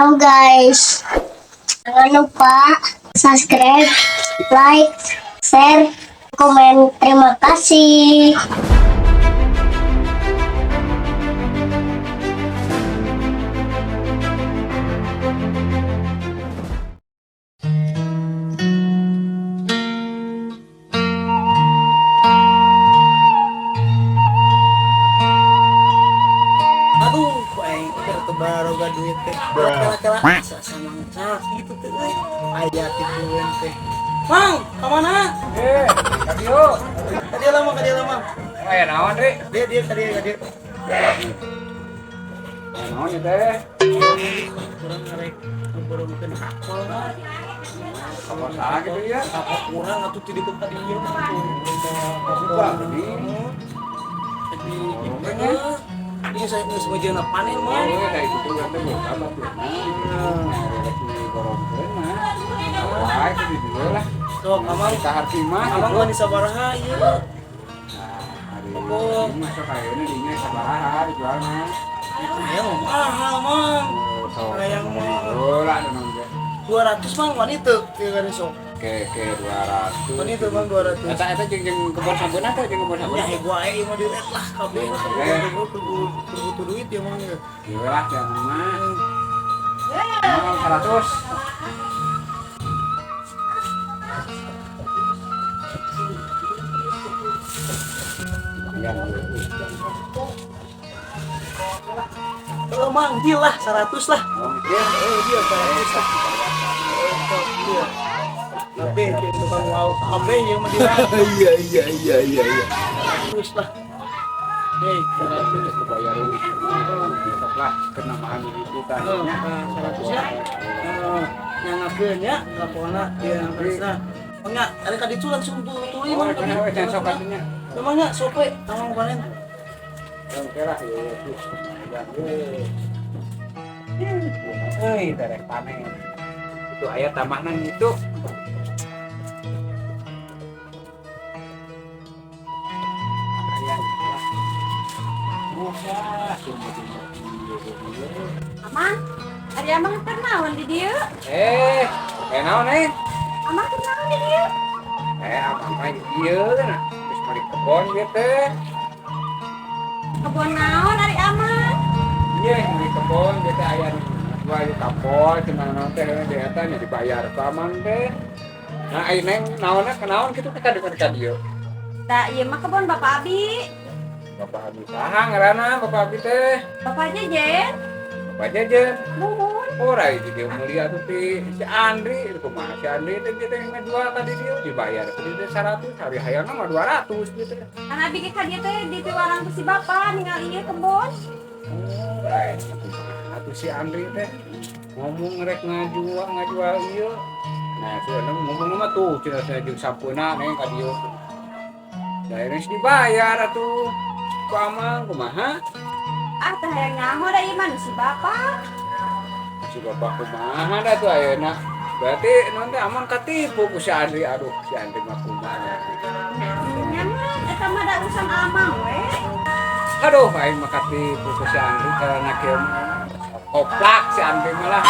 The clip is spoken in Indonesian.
Halo guys, jangan lupa subscribe, like, share, komen. Terima kasih. Aduh, aing teh keur baroga duit teh. Kela-kela samangca gitu teh euy. Aya titueun teh. Mang, ka mana? Kadio. Kadia lama. Aya naon, Ri? Dia kadia. Naon ieu teh? Kurang ngarek ngeureumkeun hakol mah. Kapan saha gitu ya? Apa kurang atuh ti deket ka dieu mah. Buka tadi. Jadi gimana? Ini saya geus mejeuna panen mah. Oh, da itu tuh teh buat apa tuh? Di gorongkeun mah. Wah, itu di dieu lah. Sok amang Kahar mah. amang mah di sabaraha ieu. Nah, hari ini masuk ayeuna dinya sabaraha dijual mah. Aya mah mahal mang. Hayang mah. Oh, lah naon ge. 200 mang wanita ieu kan sok. Ke 200. Wanita mang 200. Eta jeung kebon sabuna teh jeung kebon Ya sabuna. gua aing mah diret lah kabeh mah kudu duit ya mang ya. Ieu lah jangan mah. Mau 100. Yang Kalau mang deal lah 100 lah. Dia 100 lah. Dia. Kabeh dia tukang laut. Kabeh yang mah dirat. Iya. 100 lah. Hei, 100. kebayar besok lah kenamaan itu tanya 100 ya. Nyangakeun ya laporna dia nangkasna. Enggak, ada ka dicu langsung tuli mang. dan sok katanya Memangnya sope tanggung panen. oke lah terek panen itu ayat tamanan itu Aman, ada amang kenawan di dia. naon Amang kenawan di dia. abang main ieu kan geus mari kebon ge teh Kebon naon dari amang? iya mari kebon ge teh aya dua di kapol cenah naon teh di eta nya dibayar ka amang teh nah ai neng naonna kenaon kitu teh ka dieu Da ieu mah kebon Bapak Abi. Bapak Abi saha ngaranna Bapak Abi teh Bapak Jejen. Bapak Jejen Nuhun. ora itu dia mulia tuh si Andri kumaha si Andri teh kita yang ngejual tadi dia dibayar tadi teh 100 hari hayangna mah 200 gitu Kan abi ge ka dieu teh di piwarang ku si Bapak ninggal ieu kebon. atuh si Andri teh ngomong rek ngajual ieu nah sudah ngomong mah tuh cenah saya jeung sampuna neng ka dieu daerah dibayar atuh ku amang kumaha Ah teh hayang nyaho da ieu mah nu si Bapak. si bapak kumaha dah tuh ayeuna berarti nanti aman katipu ku si Andri aduh si Andri mah kumaha Nya mah eta mah da urusan amang we. aduh aing mah katipu ku si Andri karena kieu koplak si Andri malah